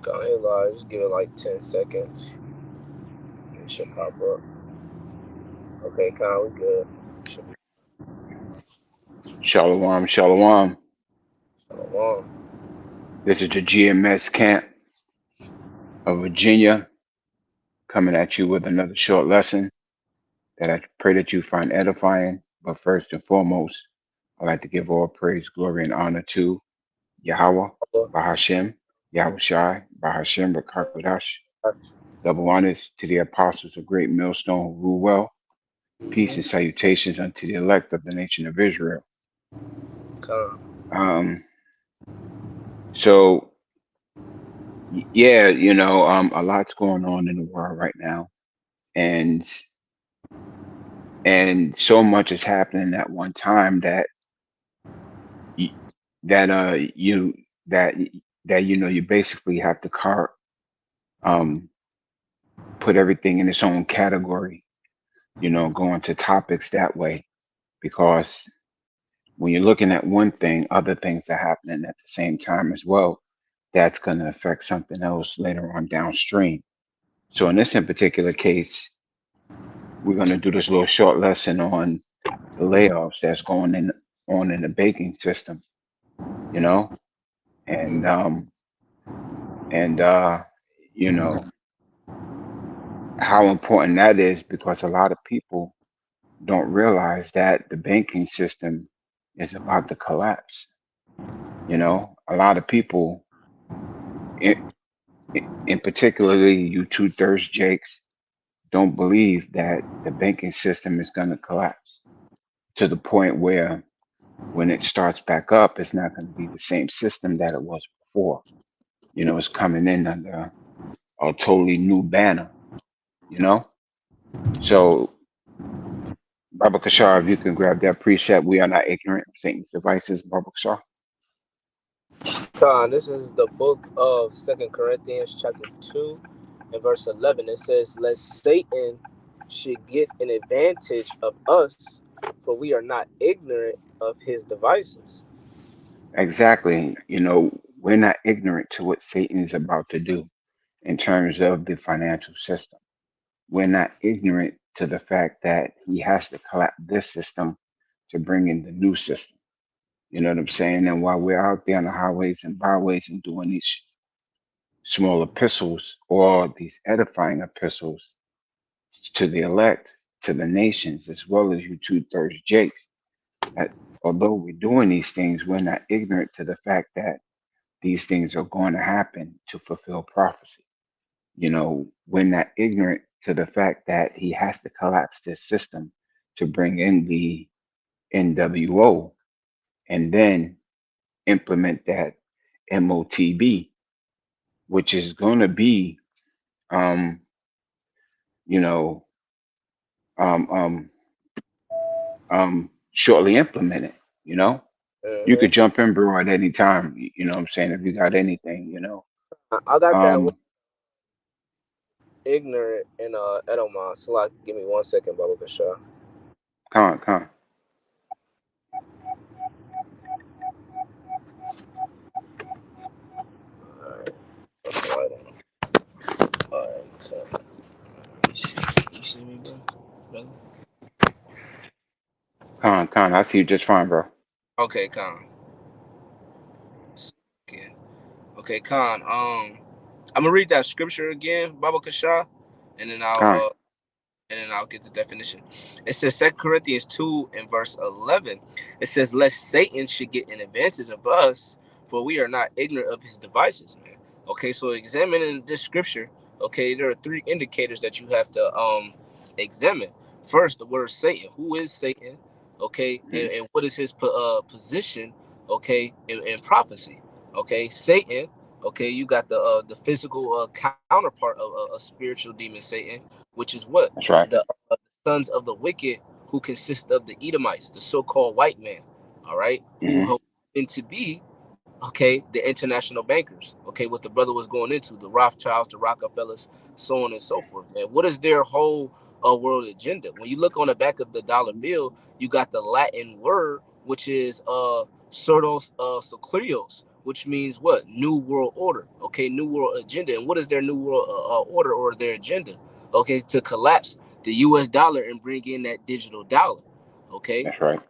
Go ahead, live. Just give it like 10 seconds. It should pop up. Okay, Con, we good. Should be Shalom, shalom. shalom. This is the GMS camp of Virginia coming at you with another short lesson that I pray that you find edifying. But first and foremost, I'd like to give all praise, glory, and honor to Yahweh, Bahashem, Yahweh Shai, Bahashem, Rakakwadash. Double honors to the apostles of Great Millstone who rule well. Peace and salutations unto the elect of the nation of Israel. Con. Um, so yeah, a lot's going on in the world right now, and so much is happening at one time that y- that you that you basically have to um put everything in its own category, going to topics that way, because when you're looking at one thing, other things are happening at the same time as well. That's going to affect something else later on downstream. So in this in particular case, we're going to do this little short lesson on the layoffs that's going on in the banking system, you know, and and you know how important that is, because a lot of people don't realize that the banking system is about to collapse. A lot of people, in, in particularly you 2/3 Jakes, don't believe that the banking system is going to collapse to the point where when it starts back up, it's not going to be the same system that it was before. It's coming in under a totally new banner, you know? So, Baba Kashar, if you can grab that precept, we are not ignorant of Satan's devices, Baba Kashar. Con, this is the book of Second Corinthians chapter 2 and verse 11. It says, lest Satan should get an advantage of us, for we are not ignorant of his devices. Exactly. We're not ignorant to what Satan is about to do in terms of the financial system. We're not ignorant to the fact that he has to collapse this system to bring in the new system. You know what I'm saying? And while we're out there on the highways and byways and doing these small epistles or these edifying epistles to the elect, to the nations, as well as you 2/3 Jakes, that although we're doing these things, we're not ignorant to the fact that these things are going to happen to fulfill prophecy. We're not ignorant to the fact that he has to collapse this system to bring in the NWO and then implement that MOTB, which is going to be, um, you know, um, um, shortly implemented. You know, you could Mm-hmm. jump in, bro, at any time. You know what I'm saying? If you got anything, I got that um, ignorant in Edelman. So like, give me 1 second, Baba Kasha. con. Alright. Alright. So, you see, can you see me, bro? Brother? Con. I see you just fine, bro. Okay, Con. Okay. Okay, Con. I'm gonna read that scripture again, Baba Kasha, and then Con. I'll get the definition. It says 2 Corinthians 2 and verse 11. It says, lest Satan should get an advantage of us, for we are not ignorant of his devices, man. Okay, so examining this scripture, okay, there are three indicators that you have to examine. First, the word Satan. Who is Satan? Okay, and what is his position? Okay, in prophecy. Okay, Satan. Okay, you got the physical counterpart of a spiritual demon, Satan, which is what That's right. the sons of the wicked, who consist of the Edomites, the so-called white man. All right, who Hmm. happen to be, okay, the international bankers. Okay, what the brother was going into, the Rothschilds, the Rockefellers, so on and so forth. Man, what is their whole world agenda? When you look on the back of the dollar bill, you got the Latin word, which is Sordos Securios, which means what? New world order. okay, New World agenda. And what is their New World order or their agenda? Okay, to collapse the U.S. dollar and bring in that digital dollar. Okay, That's right.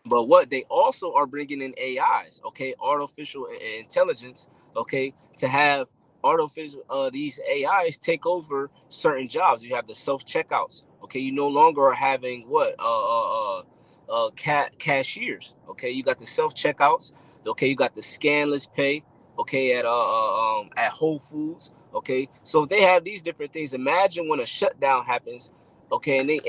but what they also are bringing in AIs, okay, artificial intelligence, okay, to have artificial these AIs take over certain jobs. You have the self checkouts, okay. You no longer are having what cashiers, okay. You got the self checkouts, okay. You got the scanless pay, okay, at Whole Foods, okay. So if they have these different things, imagine when a shutdown happens, okay, and they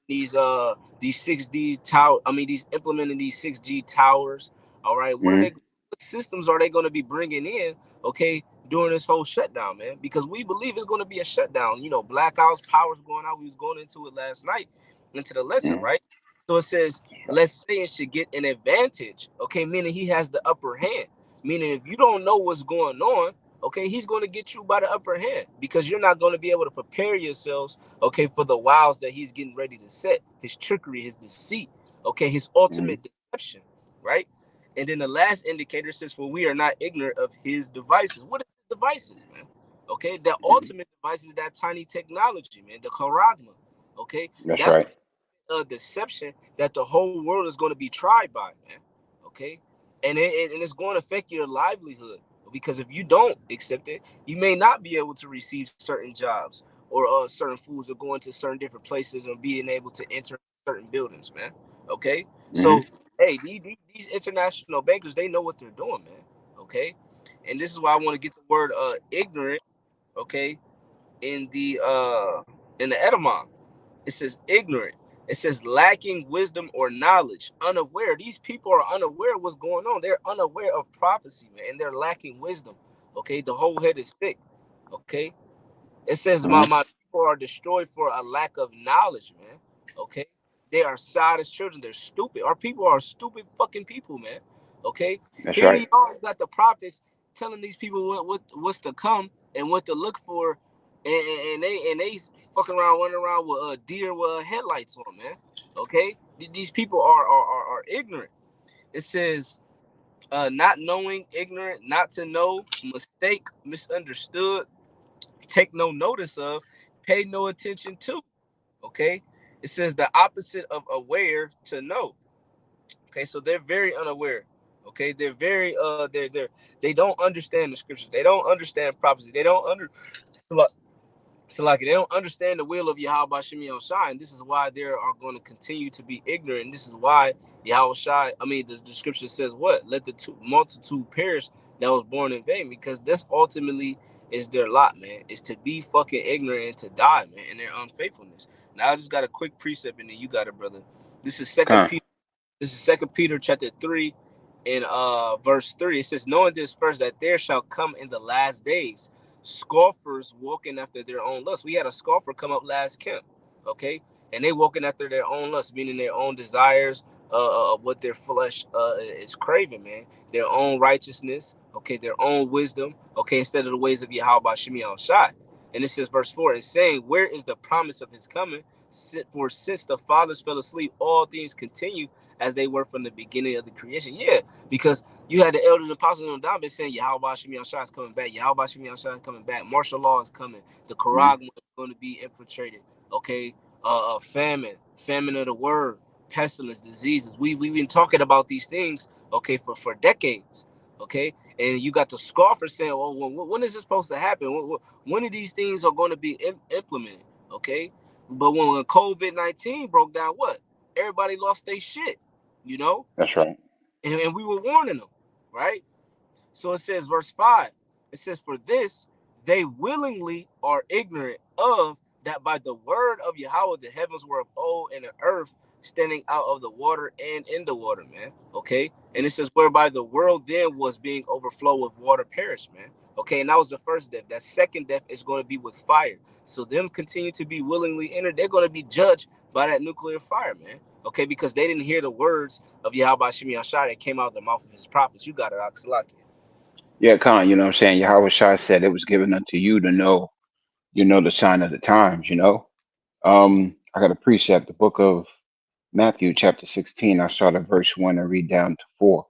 these 6D tower. I mean, these implementing these 6G towers. All right, what are Hmm. they? What systems are they going to be bringing in? Okay, during this whole shutdown, man, because we believe it's going to be a shutdown. You know, blackouts, powers going out. We was going into it last night, into the lesson, Hmm. right? So it says, let's say it should get an advantage. Okay, meaning he has the upper hand. Meaning, if you don't know what's going on, okay, he's going to get you by the upper hand because you're not going to be able to prepare yourselves, okay, for the wiles that he's getting ready to set, his trickery, his deceit, okay, his Hmm. ultimate deception, right? And then the last indicator says, for we are not ignorant of his devices. What are his devices, man? Okay, the Hmm. ultimate device is that tiny technology, man, the charagma, okay? That's That's right. the deception that the whole world is going to be tried by, man, okay? And it's going to affect your livelihood because if you don't accept it, you may not be able to receive certain jobs or certain foods or go into certain different places and being able to enter certain buildings, man. Okay, Hmm. so hey, these international bankers, they know what they're doing, man. Okay, and this is why I want to get the word ignorant, okay, in the etymon. It says ignorant. It says lacking wisdom or knowledge, unaware. These people are unaware of what's going on. They're unaware of prophecy, man, and they're lacking wisdom. Okay, the whole head is sick. Okay, it says Hmm. my people are destroyed for a lack of knowledge, man. Okay, they are side as children. They're stupid. Our people are stupid fucking people, man. Okay, That's here right. you are, you got the prophets telling these people what's to come and what to look for, and they fucking around running around with deer with headlights on, man. Okay, these people are ignorant. It says not knowing, ignorant, not to know, mistake, misunderstood, take no notice of, pay no attention to. Okay, it says the opposite of aware, to know. Okay, so they're very unaware. Okay, they're very they don't understand the scriptures. They don't understand prophecy. They don't so like they don't understand the will of Yahweh Shemi Shai, and this is why they are going to continue to be ignorant. And this is why Yahweh Shai, I mean, the scripture says what? Let the multitude perish that was born in vain, because this ultimately is their lot, man. Is to be fucking ignorant and to die, man, in their unfaithfulness. Now I just got a quick precept, and then you got it, brother. This is Second Con. Peter. This is Second Peter chapter 3, in verse 3. It says, knowing this first, that there shall come in the last days scoffers walking after their own lust. We had a scoffer come up last camp, okay, and they walking after their own lust, meaning their own desires, what their flesh is craving, man, their own righteousness, okay, their own wisdom, okay, instead of the ways of Yahweh Shemi Shai. And it says verse 4, it's saying, where is the promise of his coming? For since the fathers fell asleep, all things continue as they were from the beginning of the creation. Yeah, because you had the elders and apostles on down been saying Yahweh Shemi Shai is coming back. Yahweh Shemi Shai is coming back. Martial law is coming. The Hmm. Quran is going to be infiltrated. Okay, famine of the word, pestilence, diseases. We've been talking about these things. Okay, for decades. Okay, and you got the scoffer saying, "Oh, when is this supposed to happen? When are these things are going to be implemented?" Okay, but when COVID-19 broke down, what everybody lost their shit, you know, That's right. and we were warning them, right? So it says, verse 5, it says, for this they willingly are ignorant of that by the word of Yahweh the heavens were of old and the earth standing out of the water and in the water, man. Okay. And it says, whereby the world then was being overflowed with water perished, man. Okay. And that was the first death. That second death is going to be with fire. So them continue to be willingly entered, they're going to be judged by that nuclear fire, man. Okay. Because they didn't hear the words of Yahweh Shemi Ashai that came out of the mouth of his prophets. You got it, Axelaki. Yeah, Con. You know what I'm saying? Yahweh Shai said it was given unto you to know, the sign of the times. I got a precept, the book of Matthew, chapter 16. I start at verse 1 and read down to 4.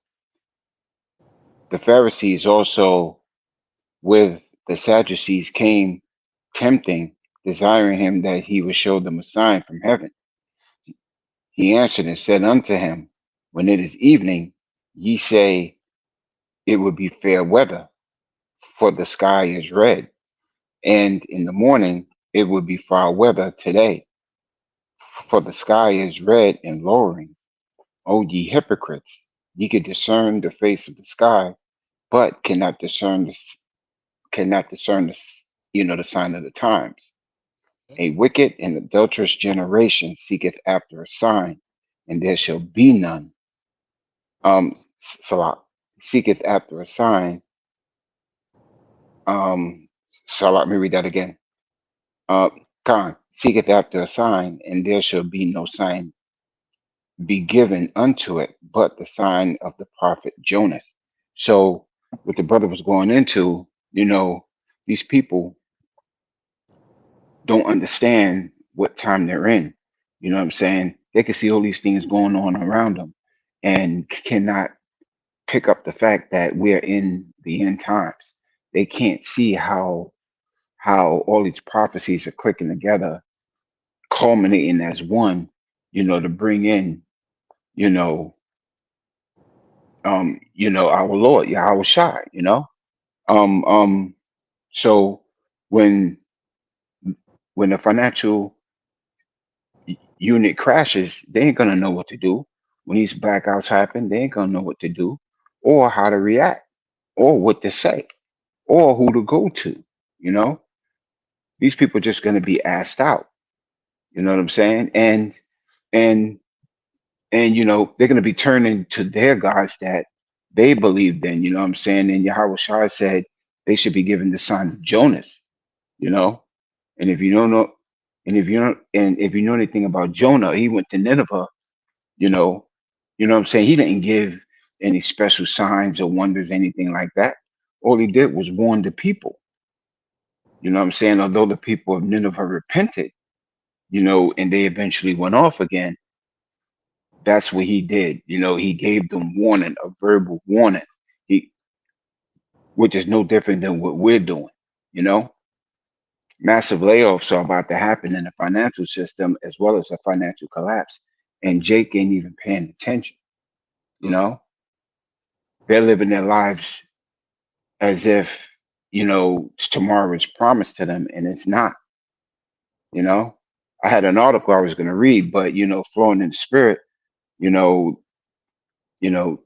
The Pharisees also with the Sadducees came tempting, desiring him that he would show them a sign from heaven. He answered and said unto him, when it is evening, ye say it would be fair weather, for the sky is red, and in the morning it would be foul weather today, for the sky is red and lowering. O ye hypocrites, ye can discern the face of the sky, but cannot discern the sign of the times. A wicked and adulterous generation seeketh after a sign, and there shall be none. Salah seeketh after a sign. Salah, let me read that again. Uh, Khan seeketh after a sign, and there shall be no sign be given unto it, but the sign of the prophet Jonas. So, what the brother was going into, these people don't understand what time they're in. You know what I'm saying? They can see all these things going on around them and cannot pick up the fact that we're in the end times. They can't see how all these prophecies are clicking together, culminating as one, to bring in, you know, our Lord, Yahweh Shai. Um, um, so when when the financial unit crashes, they ain't gonna know what to do. When these blackouts happen, they ain't gonna know what to do, or how to react, or what to say, or who to go to. You know, these people just gonna be asked out. You know what I'm saying? And they're gonna be turning to their gods that they believed in. You know what I'm saying? And Yahweh Shai said they should be given the sign of Jonas. You know, and if you don't know, and if you know anything about Jonah, he went to Nineveh. You know, what I'm saying? He didn't give any special signs or wonders, anything like that. All he did was warn the people. You know what I'm saying? Although the people of Nineveh repented, and they eventually went off again, that's what he did. He gave them warning, a verbal warning. He, which is no different than what we're doing. You know, massive layoffs are about to happen in the financial system as well as a financial collapse. And Jake ain't even paying attention. You Mm. know, they're living their lives as if tomorrow is promised to them, and it's not. you know I had an article I was going to read, but flowing in the spirit, you know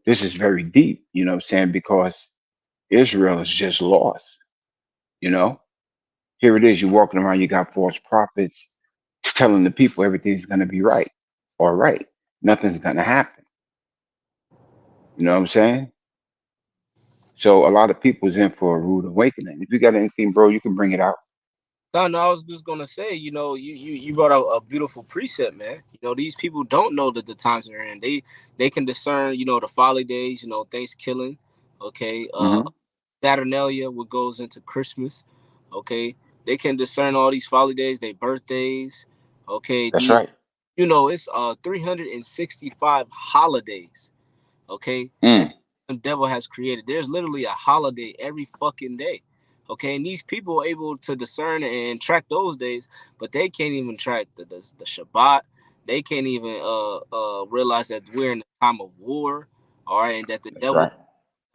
this is very deep, what I'm saying, because Israel is just lost. you know Here it is, you're walking around, you got false prophets telling the people everything's going to be right, all right, nothing's going to happen. You know what I'm saying? So a lot of people's in for a rude awakening. If you got anything, bro, you can bring it out. No, no, I was just gonna say, you brought out a beautiful precept, man. These people don't know that the times they're in. They can discern, the folly days, Thanksgiving, okay, Hmm. Saturnalia, what goes into Christmas, okay. They can discern all these folly days, their birthdays, okay. That's right. It's 365 holidays, okay, that Mm. the devil has created. There's literally a holiday every fucking day. Okay, and these people are able to discern and track those days, but they can't even track the Shabbat. They can't even realize that we're in a time of war, all right, and that the That's devil right.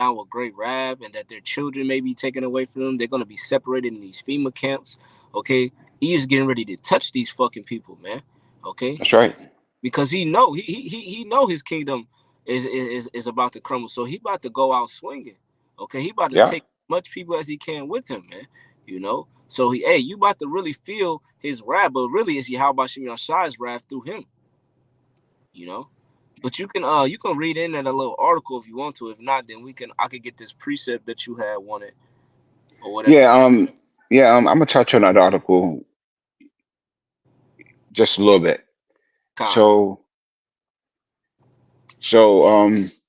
down with great wrath, and that their children may be taken away from them. They're gonna be separated in these FEMA camps. Okay, he's getting ready to touch these fucking people, man. Okay, That's right. because he know his kingdom is about to crumble. So he about to go out swinging. Okay, he about to Yeah. take much people as he can with him, man. So you about to really feel his wrath, but really it's Yahweh Shimon Shai's wrath through him. You know, but you can read in that a little article if you want to. If not, then I could get this precept that you had wanted or whatever. Yeah. I'm gonna touch on that article just a little bit. Con. So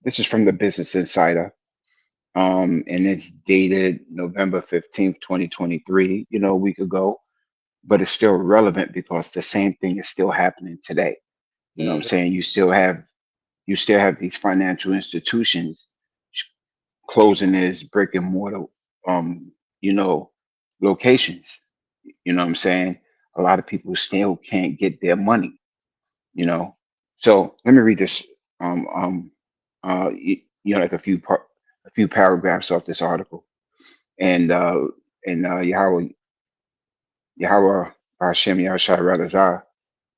this is from the Business Insider. And it's dated November 15th, 2023, a week ago, but it's still relevant because the same thing is still happening today. You know what I'm Mm, saying? You still have these financial institutions closing its brick and mortar you know, locations. You know what I'm saying? A lot of people still can't get their money, you know. So let me read this like a few paragraphs off this article. And Yahweh Hashem Yahshua Radazah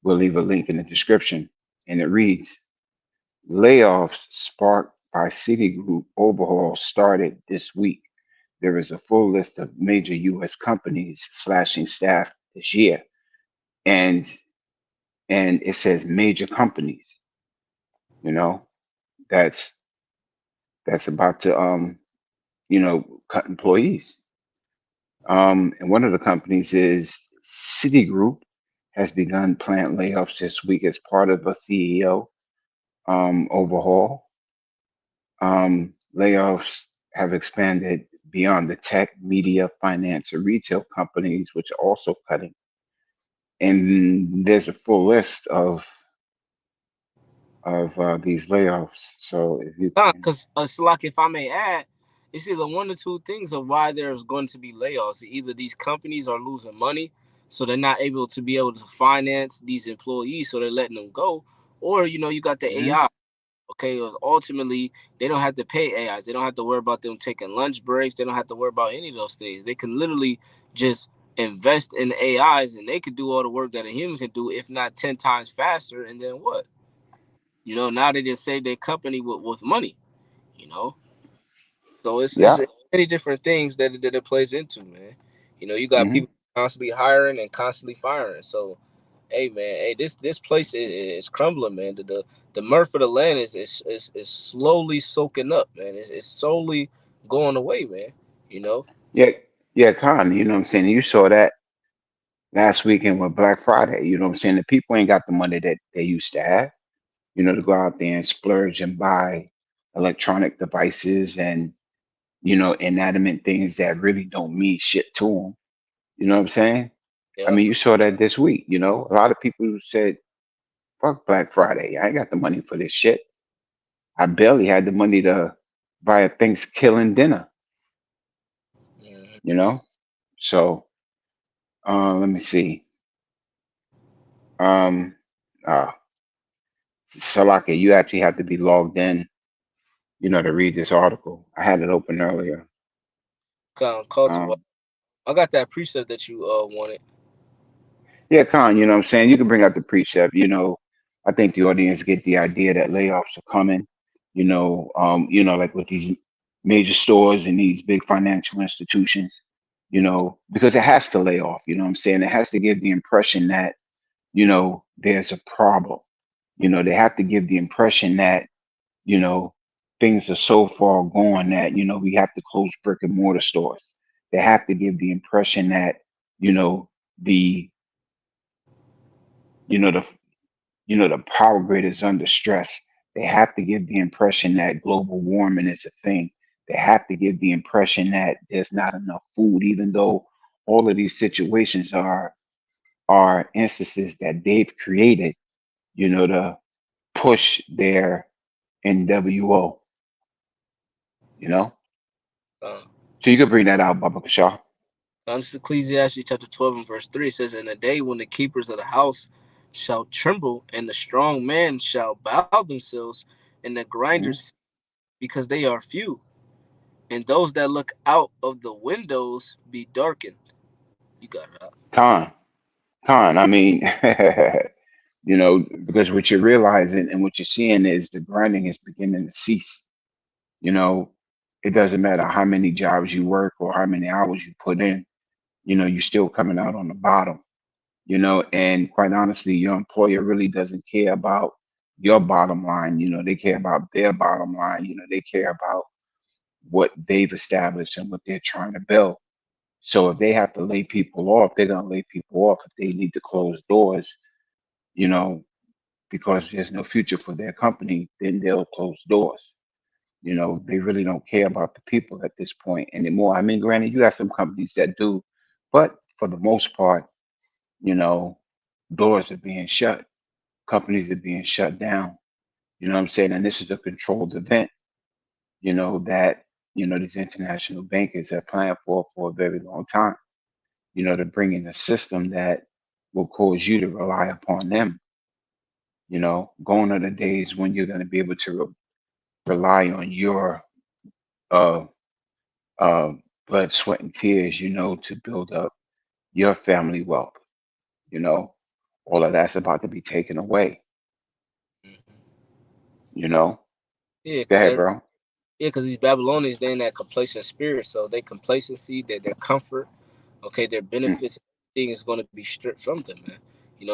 will leave a link in the description. And it reads, layoffs sparked by Citigroup overhaul started this week. There is a full list of major U.S. companies slashing staff this year, and it says major companies. You know, that's about to cut employees. And one of the companies is Citigroup has begun planned layoffs this week as part of a CEO overhaul. Layoffs have expanded beyond the tech, media, finance, and retail companies, which are also cutting. And there's a full list of these layoffs. So if you can, Because Salak, if I may add, it's either one or two things of why there's going to be layoffs. Either these companies are losing money, so they're not able to finance these employees, so they're letting them go, or you got the Mhm. AI. Okay, ultimately they don't have to pay AIs. They don't have to worry about them taking lunch breaks. They don't have to worry about any of those things. They can literally just invest in AIs, and they could do all the work that a human can do, if not 10 times faster. And then what? Now they just save their company with money. You know, so it's Yeah. many different things that it plays into, man. You got Hmm. people constantly hiring and constantly firing. So hey man, hey, this place is crumbling, man. The mirth of the land is slowly soaking up, man. It's slowly going away, man. You know. Yeah. Yeah, Con, you know what I'm saying? You saw that last weekend with Black Friday. You know what I'm saying? The people ain't got the money that they used to have, to go out there and splurge and buy electronic devices and, inanimate things that really don't mean shit to them. You know what I'm saying? I Yeah. mean, you saw that this week, a lot of people who said, fuck Black Friday. I ain't got the money for this shit. I barely had the money to buy a Thanksgiving dinner, Mhm. you know? So, let me see. Um, uh, Salaka, you actually have to be logged in, to read this article. I had it open earlier. Kind of culture. Um, I got that precept that you wanted. yeah, Khan, you know what I'm saying? You can bring out the precept, I think the audience get the idea that layoffs are coming, like with these major stores and these big financial institutions, because it has to lay off, you know what I'm saying? It has to give the impression that, there's a problem. They have to give the impression that, you know, things are so far gone that, we have to close brick and mortar stores. They have to give the impression that, you know, the, you know, the, the power grid is under stress. They have to give the impression that global warming is a thing. They have to give the impression that there's not enough food, even though all of these situations are instances that they've created, to push their NWO, you know? Uh, So you could bring that out, Baba Kashaw. this is Ecclesiastes chapter 12 and verse 3. It says, "In a day when the keepers of the house shall tremble, and the strong men shall bow themselves, and the Mhm. grinders because they are few, and those that look out of the windows be darkened." You got it out. Con, I mean, because what you're realizing and what you're seeing is the grinding is beginning to cease. You know, it doesn't matter how many jobs you work or how many hours you put in, you're still coming out on the bottom, and quite honestly, your employer really doesn't care about your bottom line. They care about their bottom line. They care about what they've established and what they're trying to build. So if they have to lay people off, they're going to lay people off. If they need to close doors, you know, because there's no future for their company, then they'll close doors. They really don't care about the people at this point anymore. I mean, granted, you have some companies that do, but for the most part, you know, doors are being shut, companies are being shut down. You know what I'm saying? And this is a controlled event, that. these international bankers have planned for a very long time. To bring in a system that will cause you to rely upon them. Going are the days when you're going to be able to rely on your uh, uh, blood, sweat, and tears, to build up your family wealth. You know, all of that's about to be taken away. Mhm. You know, Yeah, go because ahead, bro. these Babylonians, they in that complacent spirit, so they complacency, their comfort, okay, their Mm, benefits, everything is going to be stripped from them, man.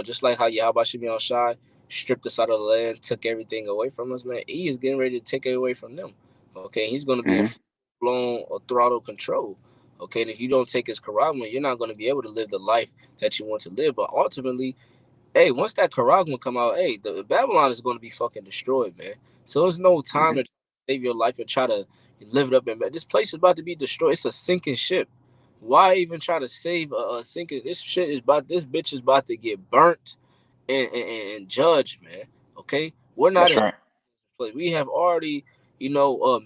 Just like how Yahweh Shimon Shai stripped us out of the land, took everything away from us, man. He is getting ready to take it away from them. Okay, he's going to be in mm, full blown or throttle control. Okay, and if you don't take his Karagman, you're not going to be able to live the life that you want to live. But ultimately, hey, once that Karagman come out, hey, the Babylon is going to be fucking destroyed, man. So there's no time mm. to save your life and try to live it up. And this place is about to be destroyed. It's a sinking ship. Why even try to save a sinking? This shit is about. This bitch is about to get burnt and judged, man. Okay, we're not That's in right. place. We have already,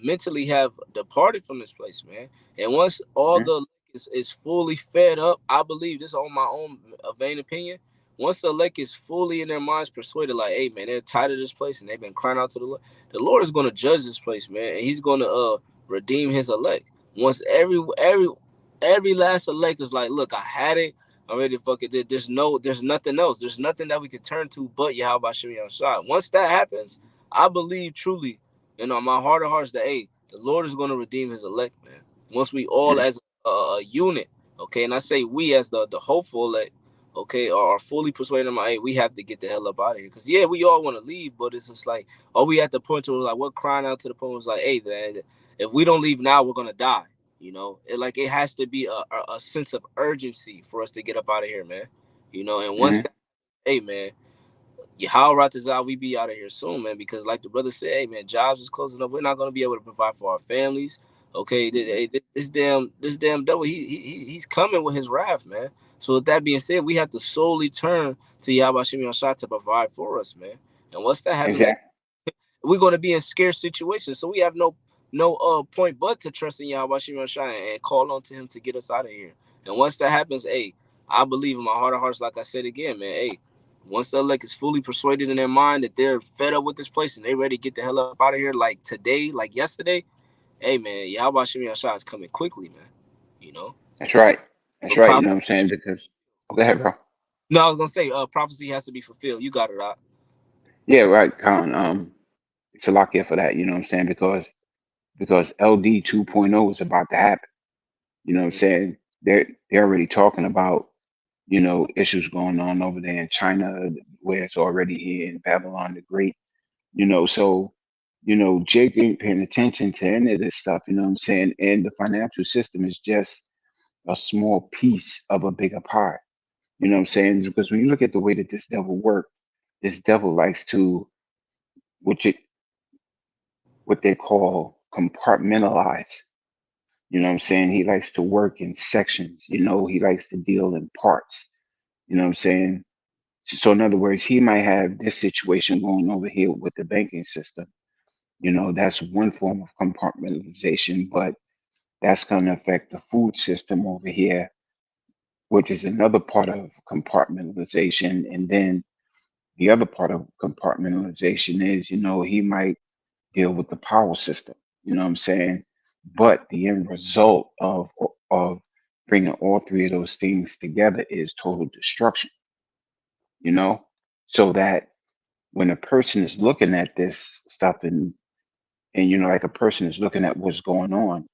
mentally have departed from this place, man. And once all Mm, the is fully fed up, I believe this is on my own vain opinion. Once the elect is fully in their minds persuaded, like, hey, man, they're tired of this place and they've been crying out to the Lord is going to judge this place, man, and He's going to redeem His elect. Once every last elect is like, look, I had it. I'm ready to fuck it. There's nothing else. There's nothing that we can turn to but Yahweh Shem Shah. Once that happens, I believe truly, my heart of hearts, that hey, the Lord is going to redeem His elect, man. Once we all mm. as a unit, okay, and I say we as the hopeful elect, okay, are fully persuaded them, hey, we have to get the hell up out of here. Because yeah, we all want to leave, but it's just like, are we at the point where like we're crying out to the point where it's like, hey, man, if we don't leave now, we're gonna die. It has to be a sense of urgency for us to get up out of here, man. And once Mm. that, hey, man, how Ratazal we be out of here soon, man, because like the brother said, hey, man, jobs is closing up. We're not gonna be able to provide for our families. Okay, this damn devil, he's coming with his wrath, man. So with that being said, we have to solely turn to Yahweh Shimon Shah to provide for us, man. And once that happens, like, Exactly. we're going to be in scarce situations. So we have no point but to trust in Yahweh Shimon Shah and call on to Him to get us out of here. And once that happens, hey, I believe in my heart of hearts, like I said again, man, hey, once the elect is fully persuaded in their mind that they're fed up with this place and they ready to get the hell up out of here, like today, like yesterday, hey, man, Yahweh Shimon Shah is coming quickly, man. You know, That's right. That's but right. You know what I'm saying? Because go ahead, bro. no, I was gonna say, prophecy has to be fulfilled. You got it out. Yeah, right, Colin. It's a lock here for that. You know what I'm saying? Because LD 2.0 is about to happen. You know what I'm saying? They're already talking about issues going on over there in China, where it's already here in Babylon the Great. So Jake ain't paying attention to any of this stuff. You know what I'm saying? And the financial system is just a small piece of a bigger pie. You know what I'm saying? Because when you look at the way that this devil works, this devil likes to what you what they call compartmentalize. You know what I'm saying? He likes to work in sections. He likes to deal in parts. You know what I'm saying? So in other words, he might have this situation going over here with the banking system. That's one form of compartmentalization, but that's going to affect the food system over here, which is another part of compartmentalization. And then the other part of compartmentalization is, he might deal with the power system. You know what I'm saying? But the end result of bringing all three of those things together is total destruction. You know, so that when a person is looking at this stuff and like a person is looking at what's going on,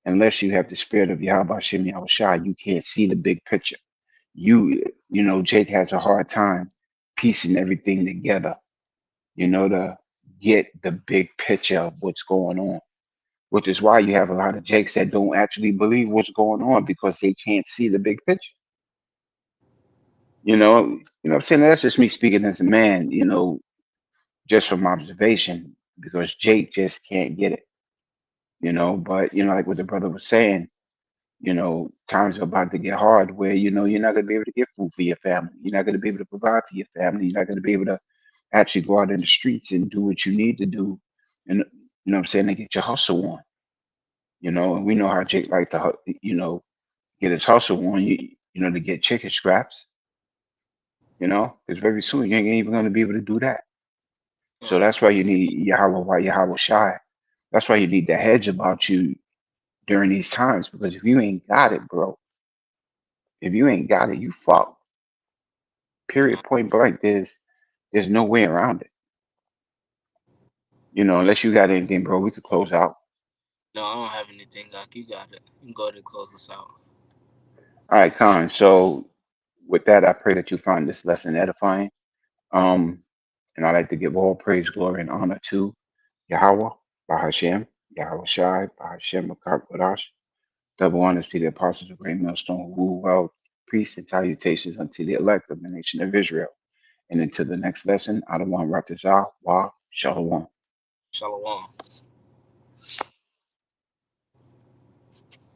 unless you have the spirit of Yahweh Shem Yahushua, you can't see the big picture. Jake has a hard time piecing everything together, to get the big picture of what's going on, which is why you have a lot of Jakes that don't actually believe what's going on because they can't see the big picture. What I'm saying? That's just me speaking as a man, just from observation, because Jake just can't get it. But like what the brother was saying, times are about to get hard where, you're not going to be able to get food for your family. You're not going to be able to provide for your family. You're not going to be able to actually go out in the streets and do what you need to do. And, to get your hustle on. you know, and we know how Jake like to, you know, get his hustle on you know, to get chicken scraps, you know, because very soon you ain't even going to be able to do that. So Uh, that's why you need Yahweh, why Yahweh Shai. That's why you need the hedge about you during these times, because if you ain't got it, bro, if you ain't got it, you fuck. uh, Period. Point blank. There's no way around it. You know, unless you got anything, bro, we could close out. no, I don't have anything, Doc. You got it. You can go to close us out. All right, Con. So with that, I pray that you find this lesson edifying. Um, and I like to give all praise, glory, and honor to Yahweh, Bahashem, Yahweh Shai, Bahashem, Makar, double honors to the apostles of Great Millstone, who well, priests and salutations unto the elect of the nation of Israel. And until the next lesson, Adawan Ratazah, Wa, Shalom. Shalom.